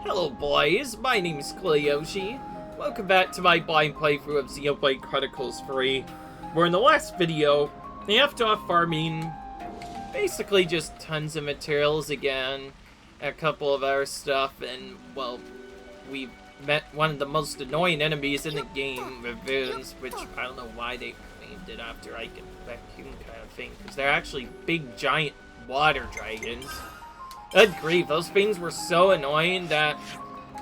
Hello boys, my name is Yoshi. Welcome back to my blind playthrough of Xenoblade Chronicles 3, where in the last video, we left off farming basically just tons of materials again, a couple of our stuff, and well, we met one of the most annoying enemies in the game, Baboons, which I don't know why they named it after I can vacuum kind of thing, because they're actually big giant water dragons. Good grief, those things were so annoying that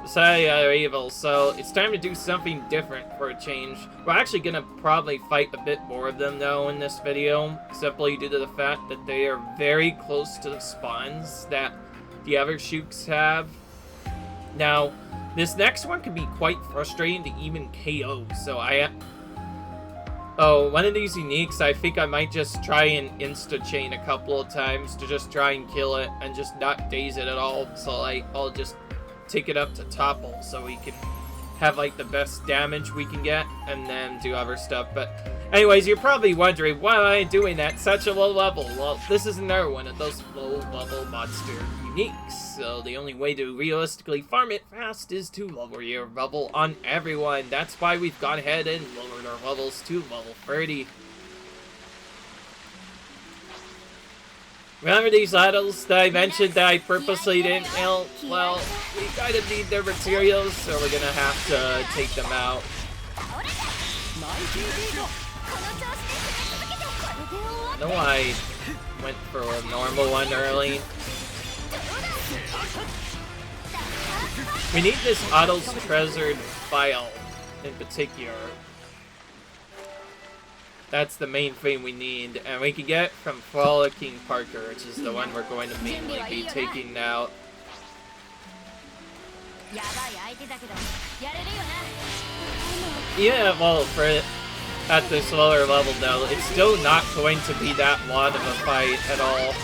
decided they're evil, so it's time to do something different for a change. We're actually gonna probably fight a bit more of them though in this video, simply due to the fact that they are very close to the spawns that the other Shoox have. Now, this next one can be quite frustrating to even KO, so one of these uniques, I think I might just try and insta-chain a couple of times to just try and kill it and just not daze it at all. So I'll just take it up to topple so we can have like the best damage we can get and then do other stuff. But anyways, you're probably wondering, why am I doing at such a low level? Well, this is another one of those low level monster uniques. So the only way to realistically farm it fast is to lower your level on everyone. That's why we've gone ahead and lowered our levels to level 30. Remember these idols that I mentioned that I purposely didn't kill? Well, we kind of need their materials, so we're gonna have to take them out. I know I went for a normal one early. We need this Ottil's treasured file in particular. That's the main thing we need, and we can get it from Frolicking Parker, which is the one we're going to mainly be taking out. Yeah, well, at this lower level though, it's still not going to be that lot of a fight at all.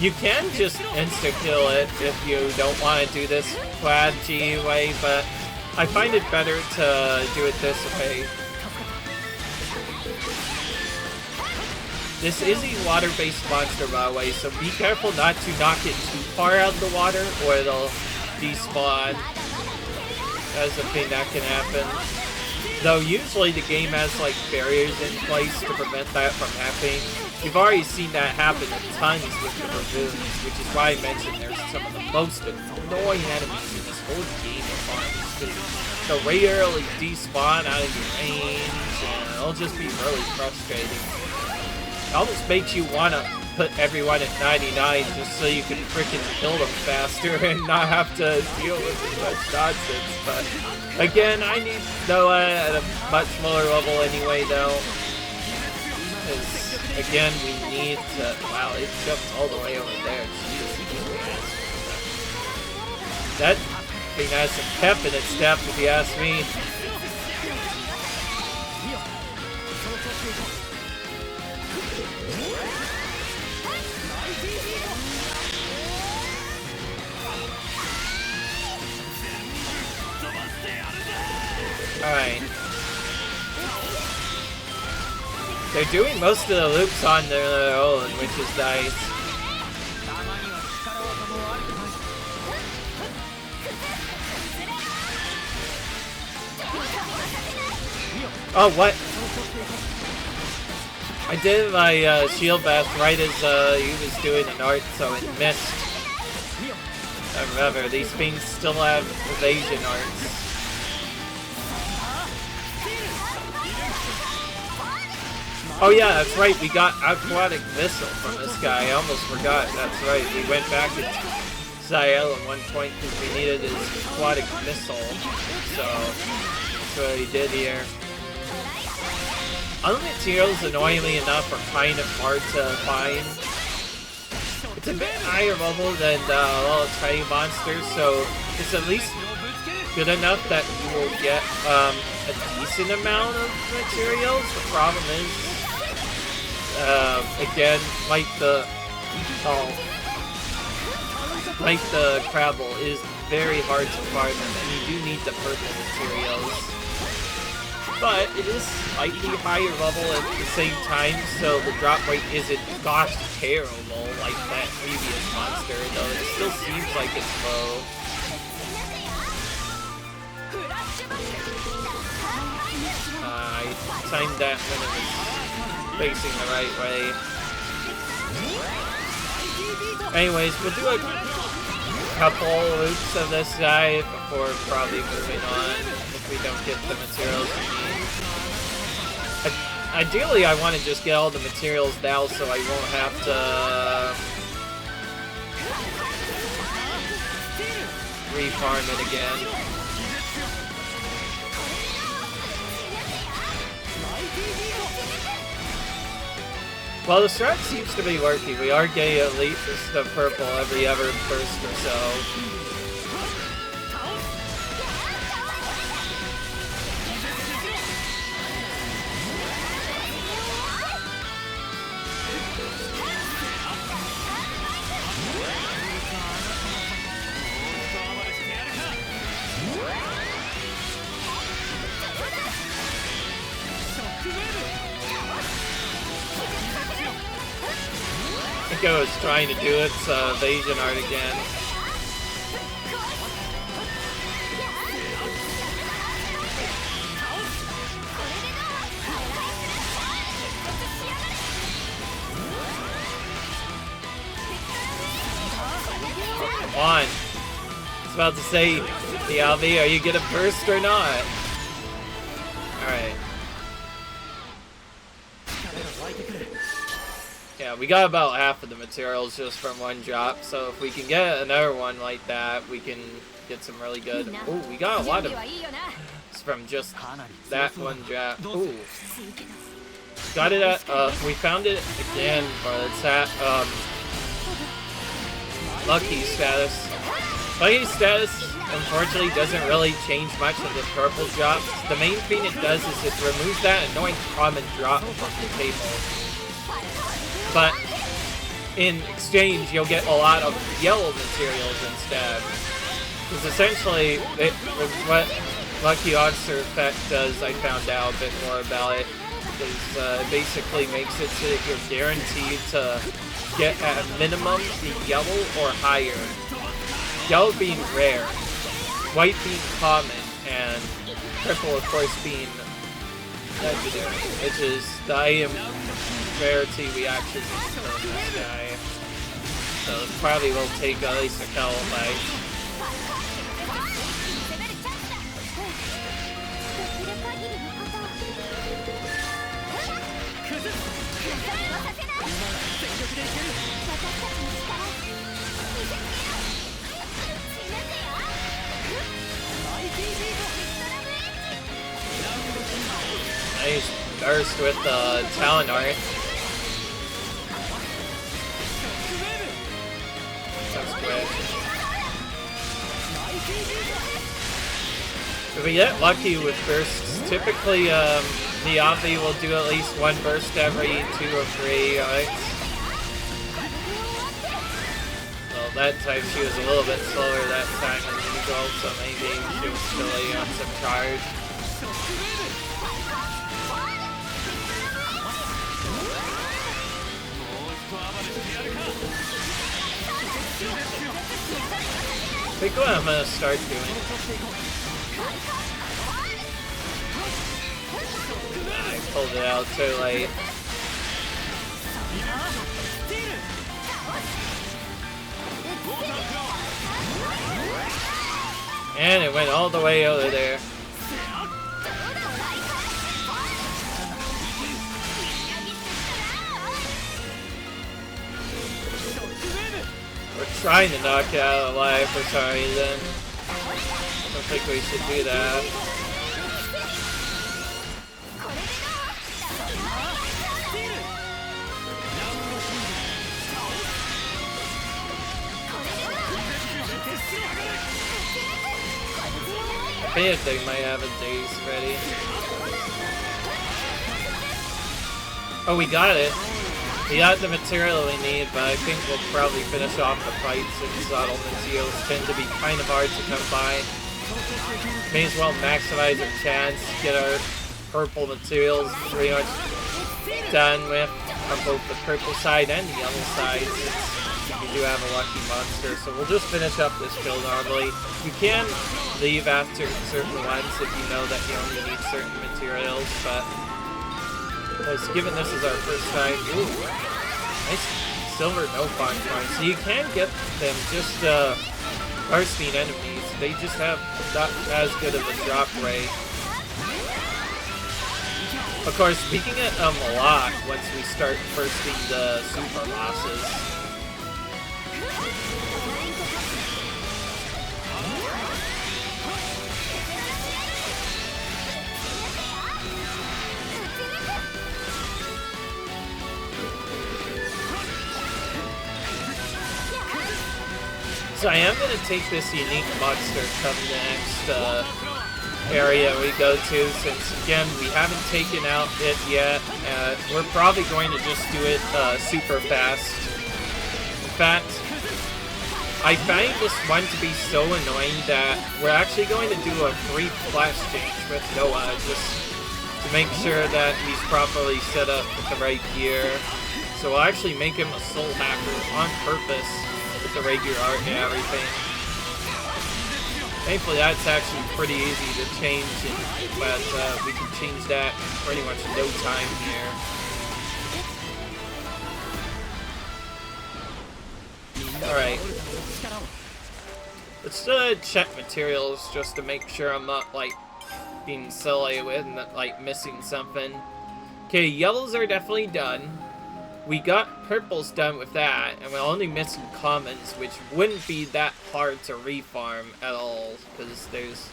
You can just insta-kill it if you don't want to do this quad G way, but I find it better to do it this way. This is a water-based monster, by the way, so be careful not to knock it too far out of the water, or it'll despawn. That's a thing that can happen. Though usually the game has like barriers in place to prevent that from happening. You've already seen that happen tons with the Baboons, which is why I mentioned there's some of the most annoying enemies in this whole game of farms. They'll rarely despawn out of your range, and it'll just be really frustrating. It almost makes you want to put everyone at 99 just so you can freaking kill them faster and not have to deal with as much nonsense. But again, I need Noah at a much lower level anyway, though. Because again, we need to. Wow, it jumped all the way over there. Jesus. That thing has some pep in its step, if you ask me. Alright. They're doing most of the loops on their own, which is nice. Oh, what? I did my shield bash right as he was doing an art, so it missed. Remember, these things still have evasion arts. Oh yeah, that's right, we got aquatic missile from this guy. I almost forgot, that's right. We went back to Ziel at one point because we needed his aquatic missile. So, that's what he did here. Other materials, annoyingly enough, are kind of hard to find. It's a bit higher level than a lot of tiny monsters, so it's at least good enough that you will get a decent amount of materials. The problem is, again, like the Crabble is very hard to farm them, and you do need the purple materials. but it is slightly higher level at the same time, so the drop rate isn't, gosh, terrible like that previous monster, though it still seems like it's low. I timed that when it was facing the right way. Anyways, we'll do a couple loops of this guy before probably moving on if we don't get the materials we need. Ideally, I want to just get all the materials now so I won't have to refarm it again. Well, the strat seems to be working. We are getting at least the purple every other burst or so. I think I was trying to do its evasion art again. Come on. I was about to say, the Alvi, are you gonna burst or not? Alright. Yeah, we got about half of the materials just from one drop, so if we can get another one like that, we can get some really good... Oh, we got a lot of... from just that one drop. Ooh. Got it at... we found it again, but it's at, Lucky status. Lucky status, unfortunately, doesn't really change much of the purple drops. The main thing it does is it removes that annoying common drop from the table. But in exchange, you'll get a lot of yellow materials instead. Because essentially, what Lucky Monster Effect does, I found out a bit more about it, is it basically makes it so that you're guaranteed to get at a minimum the yellow or higher. Yellow being rare, white being common, and purple, of course, being legendary, which is the item rarity we actually need for this guy. So it probably will take at least a couple bites. Nice burst with the talent art. That's quick. If we get lucky with bursts, typically the Avi will do at least one burst every 2 or 3 hits. Well, that time she was a little bit slower that time than usual, so maybe she was still on some charge. I think what I'm gonna start doing. I pulled it out too late. And it went all the way over there. We're trying to knock it out of life for some reason. I don't think we should do that. I think they might have a daze ready. Oh, we got it. We got the material we need, but I think we'll probably finish off the fight since Ottil and Zeos tend to be kind of hard to come by. May as well maximize our chance, get our purple materials pretty much done with on both the purple side and the yellow side, since you do have a lucky monster. So we'll just finish up this build normally. You can leave after certain ones if you know that you only need certain materials, but given this is our first time, ooh, nice silver no fun coins. So you can get them just bursting enemies. They just have not as good of a drop rate. Of course, we can get a lot once we start bursting the super bosses. So I am going to take this unique monster from the next area we go to, since again we haven't taken out it yet. We're probably going to just do it super fast. In fact, I find this one to be so annoying that we're actually going to do a free flash change with Noah just to make sure that he's properly set up with the right gear. So we'll actually make him a soul hacker on purpose with the regular art and everything. Thankfully, that's actually pretty easy to change, but we can change that in pretty much no time here. Alright. Let's check materials just to make sure I'm not, like, being silly with and, like, missing something. Okay, yellows are definitely done. We got purples done with that, and we're only missing commons, which wouldn't be that hard to refarm at all, because there's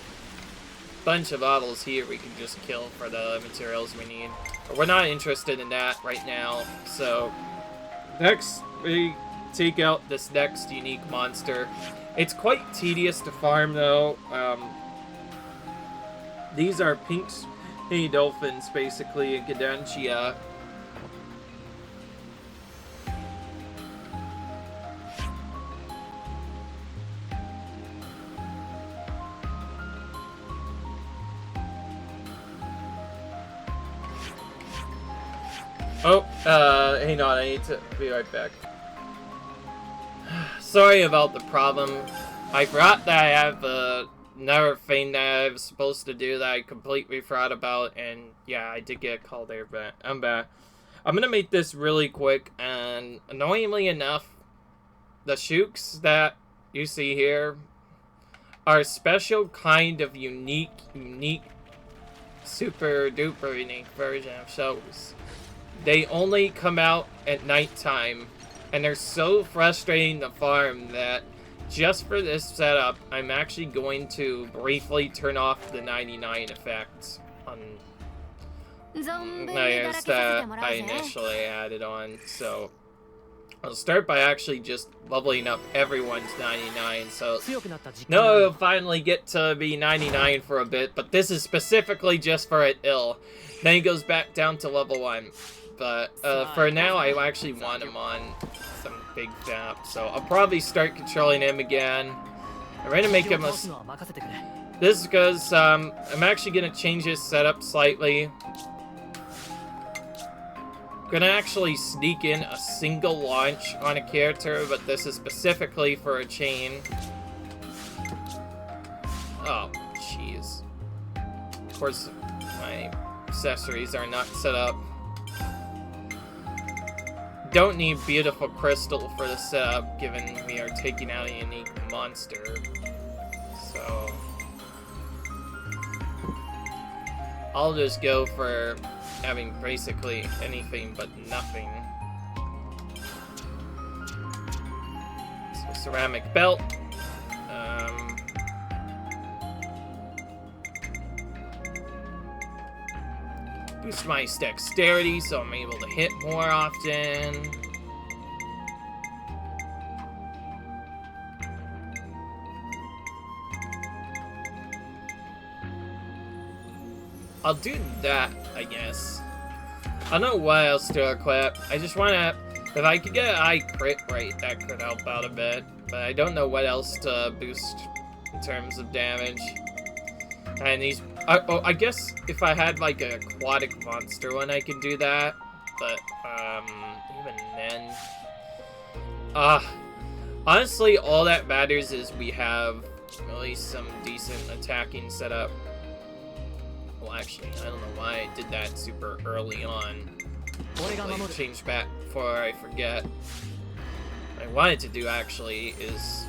a bunch of Ottils here we can just kill for the materials we need. But we're not interested in that right now, so next we take out this next unique monster. It's quite tedious to farm, though. These are pink dolphins, basically, in Cadentia. Oh, hang on, I need to be right back. Sorry about the problem. I forgot that I have another thing that I was supposed to do that I completely forgot about, and yeah, I did get a call there, but I'm back. I'm gonna make this really quick, and annoyingly enough, the Shoox that you see here are a special kind of unique, super duper unique version of Shoox. They only come out at nighttime, and they're so frustrating to farm that just for this setup, I'm actually going to briefly turn off the 99 effect on layers that I initially added on. So I'll start by actually just leveling up everyone's 99. So no, it'll finally get to be 99 for a bit, but this is specifically just for Ottil. Then he goes back down to level 1. But for now, I actually want him on some big map, so I'll probably start controlling him again. I'm going to make him a... This is because I'm actually going to change his setup slightly. I'm going to actually sneak in a single launch on a character, but this is specifically for a chain. Oh, jeez. Of course, my accessories are not set up. Don't need beautiful crystal for the setup, given we are taking out a unique monster. So I'll just go for having basically anything but nothing. So ceramic belt. Boost my dexterity so I'm able to hit more often. I'll do that, I guess. I don't know what else to equip. I just want to... If I could get a high crit rate, that could help out a bit. But I don't know what else to boost in terms of damage. And he's... I guess if I had, like, a aquatic monster one, I could do that. But, even then... honestly, all that matters is we have really some decent attacking setup. Well, actually, I don't know why I did that super early on. Like, change back before I forget. What I wanted to do, actually, is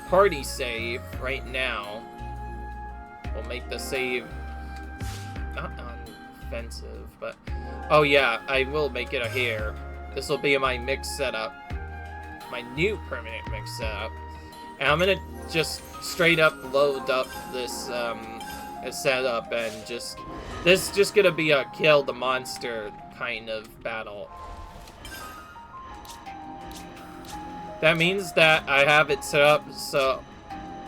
party save right now. We'll make the save not on offensive, but... Oh yeah, I will make it a here. This will be my mix setup. My new permanent mix setup. And I'm gonna just straight up load up this setup and just... This is just gonna be a kill the monster kind of battle. That means that I have it set up so...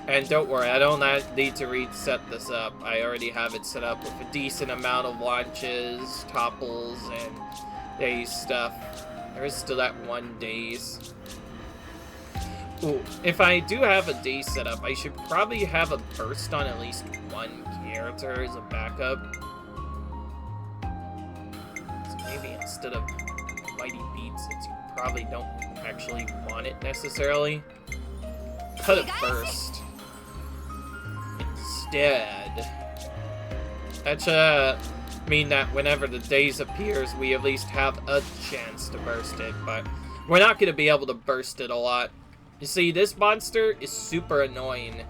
And don't worry, I don't need to reset this up. I already have it set up with a decent amount of launches, topples, and daze stuff. There is still that one daze. Ooh, if I do have a daze set up, I should probably have a burst on at least one character as a backup. So maybe instead of Mighty Beat, since you probably don't actually want it necessarily, cut a burst instead. That should mean that whenever the daze appears, we at least have a chance to burst it, but we're not going to be able to burst it a lot. You see, this monster is super annoying.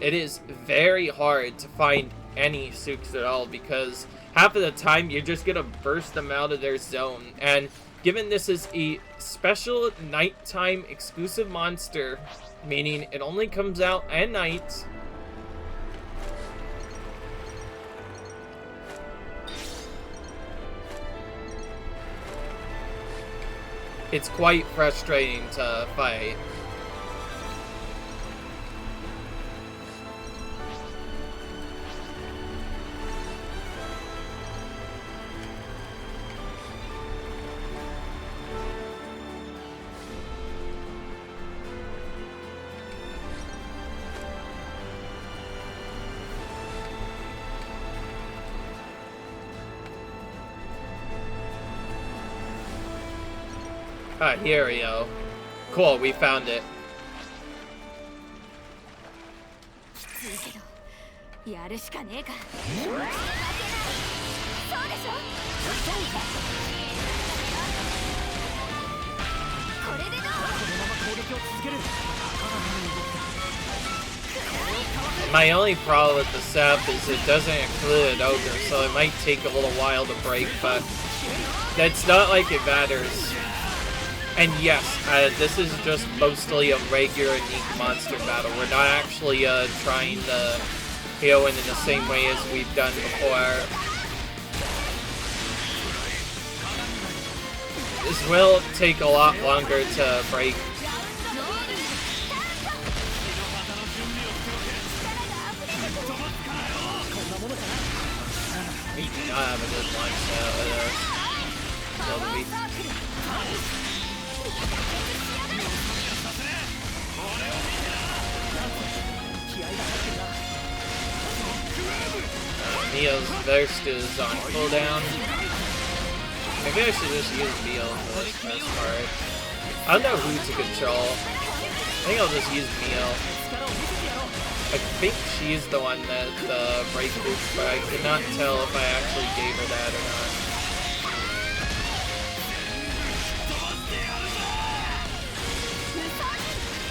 It is very hard to find any Xoox at all, because half of the time you're just going to burst them out of their zone, and given this is a special nighttime exclusive monster, meaning it only comes out at night, it's quite frustrating to fight. Ah, here we go. Cool, we found it. My only problem with the setup is it doesn't include an ogre, so it might take a little while to break, but that's not like it matters. And yes, this is just mostly a regular unique monster battle. We're not actually trying to heal in the same way as we've done before. This will take a lot longer to break. We do not have a good launch Neo's burst is on cooldown. Maybe I should just use Neo for this best part. I don't know who to control. I think I'll just use Neo. I think she's the one that break boost, but I cannot tell if I actually gave her that or not.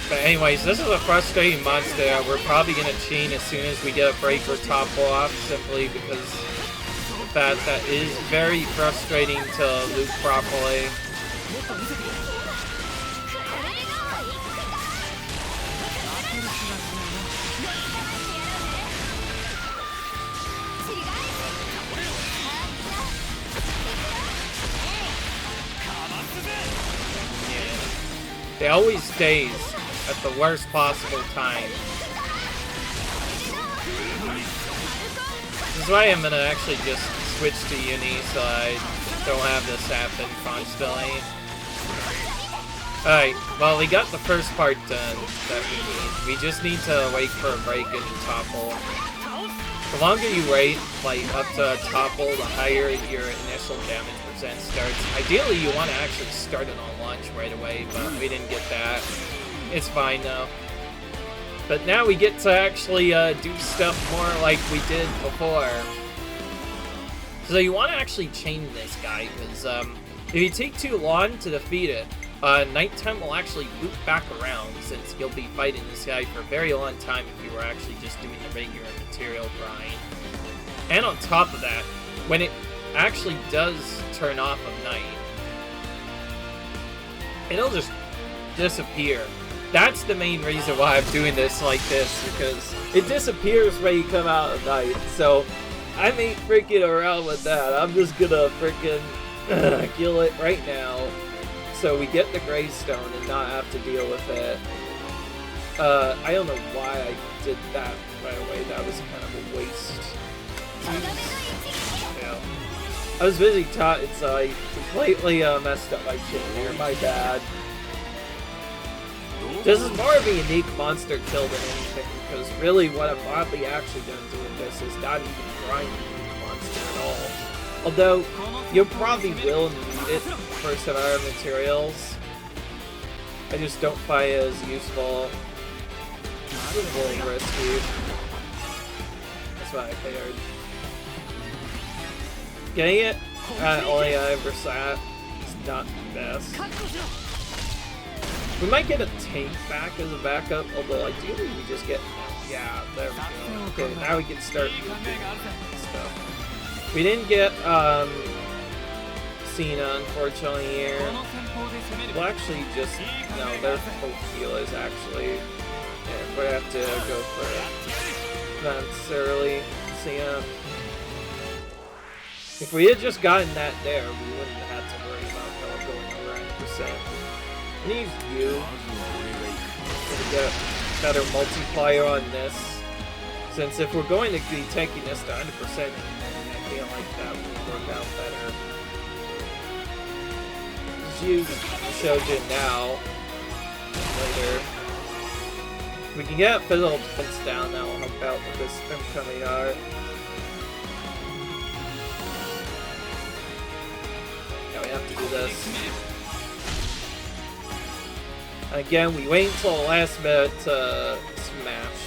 But anyways, this is a frustrating monster. We're probably going to chain as soon as we get a break or topple off, simply because of the fact that it is very frustrating to loot properly. Yeah. They always stays at the worst possible time. This is why I'm gonna actually just switch to Uni so I don't have this happen constantly. Alright, well we got the first part done that we need. We just need to wait for a break and topple. The longer you wait, like up to topple, the higher your initial damage percent starts. Ideally, you want to actually start it on launch right away, but we didn't get that. It's fine though. But now we get to actually do stuff more like we did before. So you want to actually chain this guy, because if you take too long to defeat it, nighttime will actually loop back around, since you'll be fighting this guy for a very long time if you were actually just doing the regular material grind. And on top of that, when it actually does turn off of night, it'll just disappear. That's the main reason why I'm doing this like this, because it disappears when you come out at night. So I ain't freaking around with that. I'm just gonna freaking kill it right now, so we get the Greystone and not have to deal with it. I don't know why I did that right away. That was kind of a waste. Yeah. I was busy so I completely messed up my chain here. My bad. This is more of a unique monster kill than anything, because really what I'm probably actually going to do with this is not even grind the monster at all. Although, you probably will need it for some other materials. I just don't find it as useful. It's a little risky. That's what I figured. Getting it at only 9% is not the best. We might get a tank back as a backup, although ideally we just get... Yeah, there we go. Okay, now we can start stuff. We didn't get, Cena, unfortunately, here. We'll actually just... No, they're full healers, actually. Yeah, we have to go for not necessarily Cena. If we had just gotten that there, we wouldn't have had to worry about going over 100%. I need you to get a better multiplier on this. Since if we're going to be taking this to 100%, I feel like that would work out better. Let's use Shojin now. Later. We can get physical defense down, that will help out with this incoming art. Yeah, we have to do this. Again, we wait until the last minute to smash.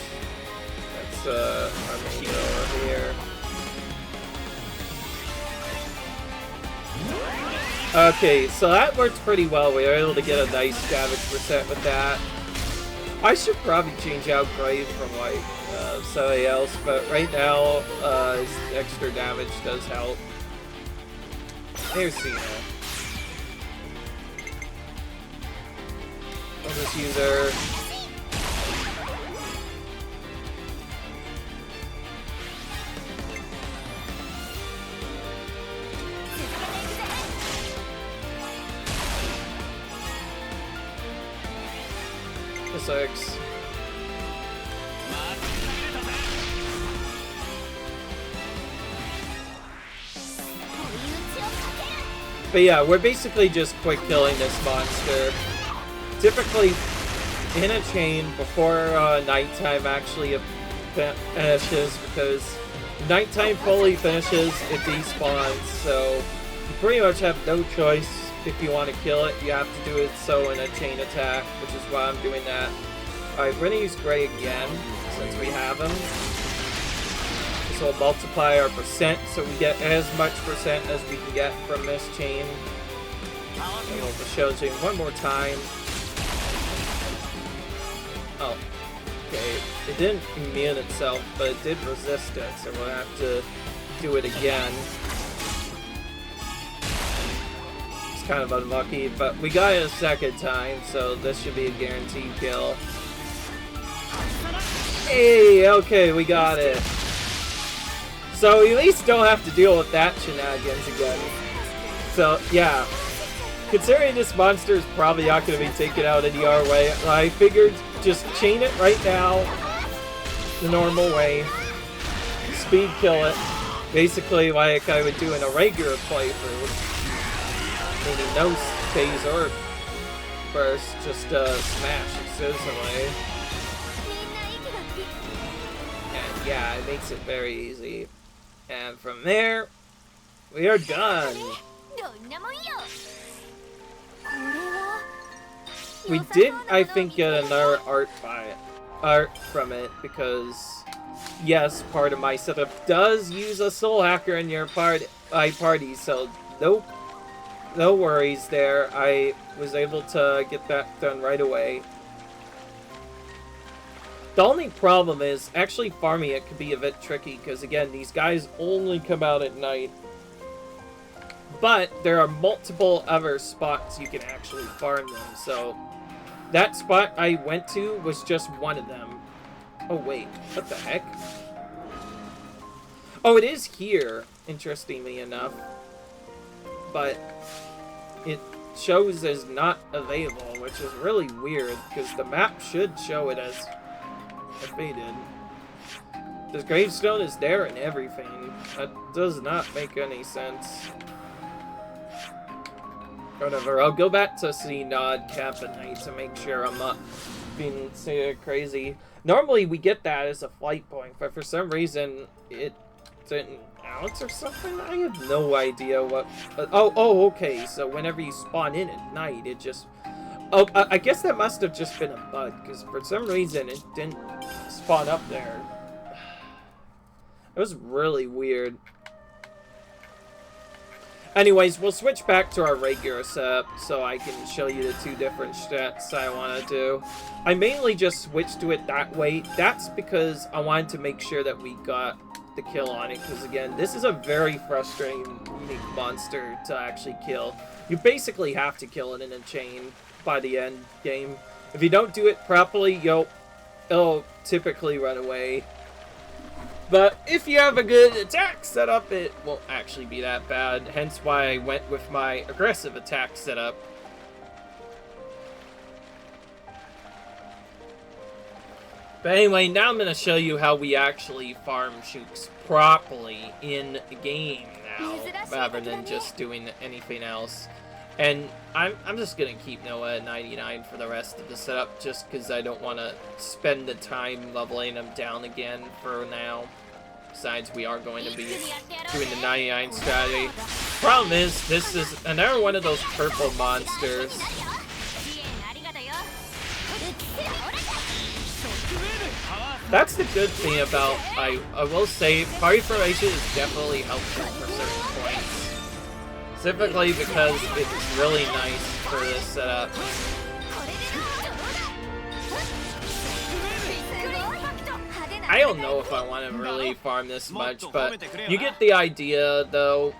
That's our main hero over here. Okay, so that worked pretty well. We were able to get a nice damage percent with that. I should probably change out Grave from like somebody else, but right now his extra damage does help. Here's Cena. I'll just use her. The 6. But yeah, we're basically just quick killing this monster. Typically, in a chain before nighttime actually finishes, because nighttime fully finishes, it despawns, so you pretty much have no choice. If you want to kill it, you have to do it so in a chain attack, which is why I'm doing that. Alright, we're going to use Gray again, since we have him. This will multiply our percent, so we get as much percent as we can get from this chain. And we'll just show you one more time. Oh, okay. It didn't immune itself, but it did resist it, so we'll have to do it again. It's kind of unlucky, but we got it a second time, so this should be a guaranteed kill. Hey, okay, we got it. So we at least don't have to deal with that shenanigans again. So, yeah. Considering this monster is probably not going to be taken out any our way, I figured just chain it right now, the normal way, speed kill it, basically like I would do in a regular playthrough, meaning no phase or burst, just smash exclusively. And yeah, it makes it very easy. And from there, we are done. We did, I think, get another art from it, because, yes, part of my setup does use a soul hacker in your party, so nope, no worries there. I was able to get that done right away. The only problem is, actually farming it could be a bit tricky, because again, these guys only come out at night. But there are multiple other spots you can actually farm them, so that spot I went to was just one of them. Oh wait, what the heck? Oh, it is here, interestingly enough. But it shows as not available, which is really weird, because the map should show it as faded. The gravestone is there and everything. That does not make any sense. Whatever, I'll go back to see Nod Cap at night to make sure I'm not being crazy. Normally we get that as a flight point, but for some reason it didn't bounce or something? I have no idea what... oh, okay, so whenever you spawn in at night, it just... Oh, I guess that must have just been a bug, because for some reason it didn't spawn up there. It was really weird. Anyways, we'll switch back to our regular setup so I can show you the two different stats I want to do. I mainly just switched to it that way. That's because I wanted to make sure that we got the kill on it, because again, this is a very frustrating, unique monster to actually kill. You basically have to kill it in a chain by the end game. If you don't do it properly, it'll typically run away. But if you have a good attack setup, it won't actually be that bad. Hence why I went with my aggressive attack setup. But anyway, now I'm going to show you how we actually farm Shoox properly in the game now, rather than just doing anything else. And I'm just going to keep Noah at 99 for the rest of the setup, just because I don't want to spend the time leveling him down again for now. Besides, we are going to be doing the 99 strategy. Problem is, this is another one of those purple monsters. That's the good thing about, I will say, party formation is definitely helpful for certain points. Specifically because it's really nice for this setup. I don't know if I want to really farm this much, but you get the idea, though.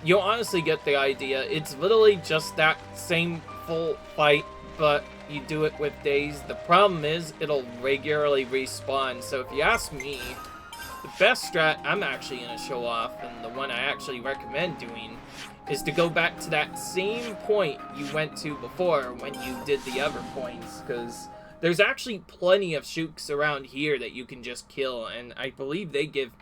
You'll honestly get the idea. It's literally just that same full fight, but you do it with days. The problem is, it'll regularly respawn, so if you ask me, the best strat I'm actually going to show off, and the one I actually recommend doing, is to go back to that same point you went to before when you did the other points, because there's actually plenty of Shoox around here that you can just kill, and I believe they give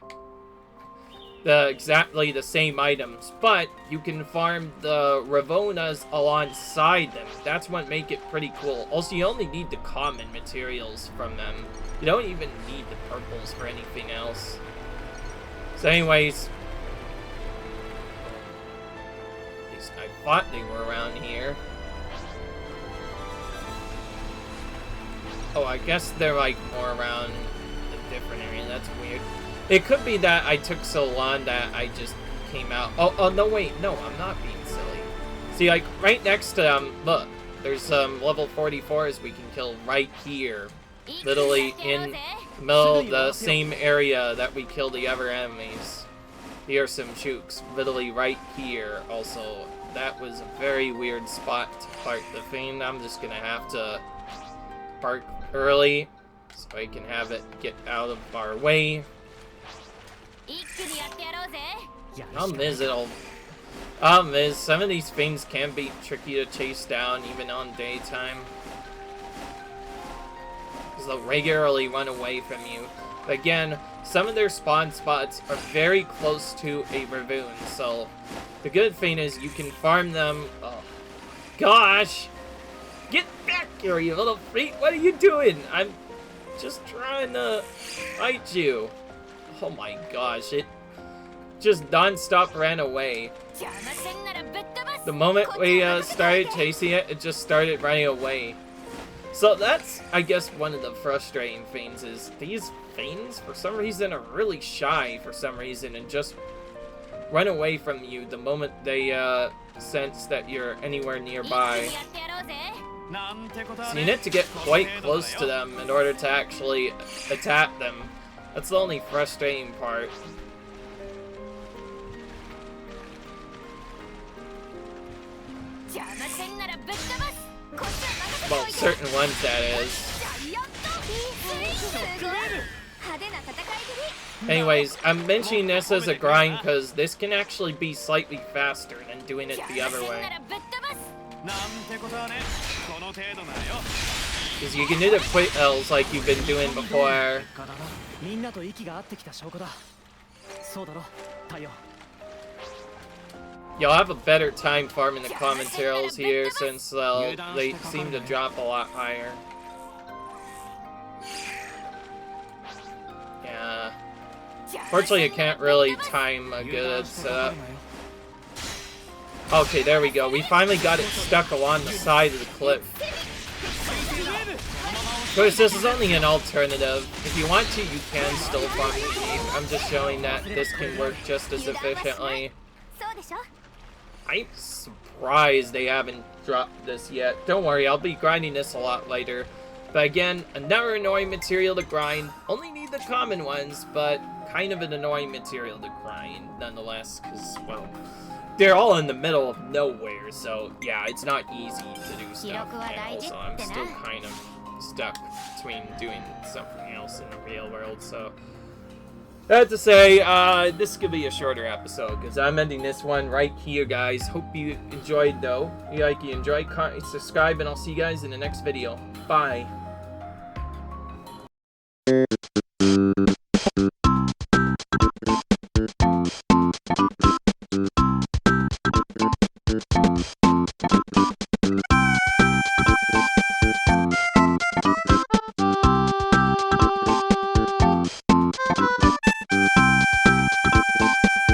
exactly the same items, but you can farm the Ravonas alongside them. That's what makes it pretty cool. Also, you only need the common materials from them. You don't even need the purples for anything else. So anyways, at least I thought they were around here. Oh, I guess they're like more around a different area. That's weird. It could be that I took so long that I just came out. Oh no, wait, no, I'm not being silly. See, like right next to them, look, there's level 44s we can kill right here, literally in the middle of the same area that we kill the other enemies. Here are some Shoox, literally right here. Also, that was a very weird spot to park the thing. I'm just gonna have to park early so I can have it get out of our way. Some of these things can be tricky to chase down even on daytime, because they'll regularly run away from you. But again, some of their spawn spots are very close to a ravine, so the good thing is you can farm them. Oh gosh, get back here, you little freak! What are you doing? I'm just trying to fight you. Oh my gosh, it just non-stop ran away. The moment we started chasing it, it just started running away. So that's, I guess, one of the frustrating things is these things, for some reason, are really shy for some reason and just run away from you the moment they sense that you're anywhere nearby. So you need to get quite close to them in order to actually attack them. That's the only frustrating part. Well, certain ones, that is. Anyways, I'm mentioning this as a grind because this can actually be slightly faster than doing it the other way. Because you can do the quick L's like you've been doing before. You'll have a better time farming the common materials here since they seem to drop a lot higher. Yeah. Fortunately, I can't really time a good setup. Okay, there we go. We finally got it stuck along the side of the cliff. Of course, this is only an alternative. If you want to, you can still farm the sheep. I'm just showing that this can work just as efficiently. I'm surprised they haven't dropped this yet. Don't worry, I'll be grinding this a lot later. But again, another annoying material to grind. Only need the common ones, but kind of an annoying material to grind nonetheless, because, well, they're all in the middle of nowhere, so yeah, it's not easy to do stuff. And also, I'm still kind of stuck between doing something else in the real world, so I have to say, this could be a shorter episode, because I'm ending this one right here, guys. Hope you enjoyed, though. If you enjoyed, subscribe, and I'll see you guys in the next video. Bye.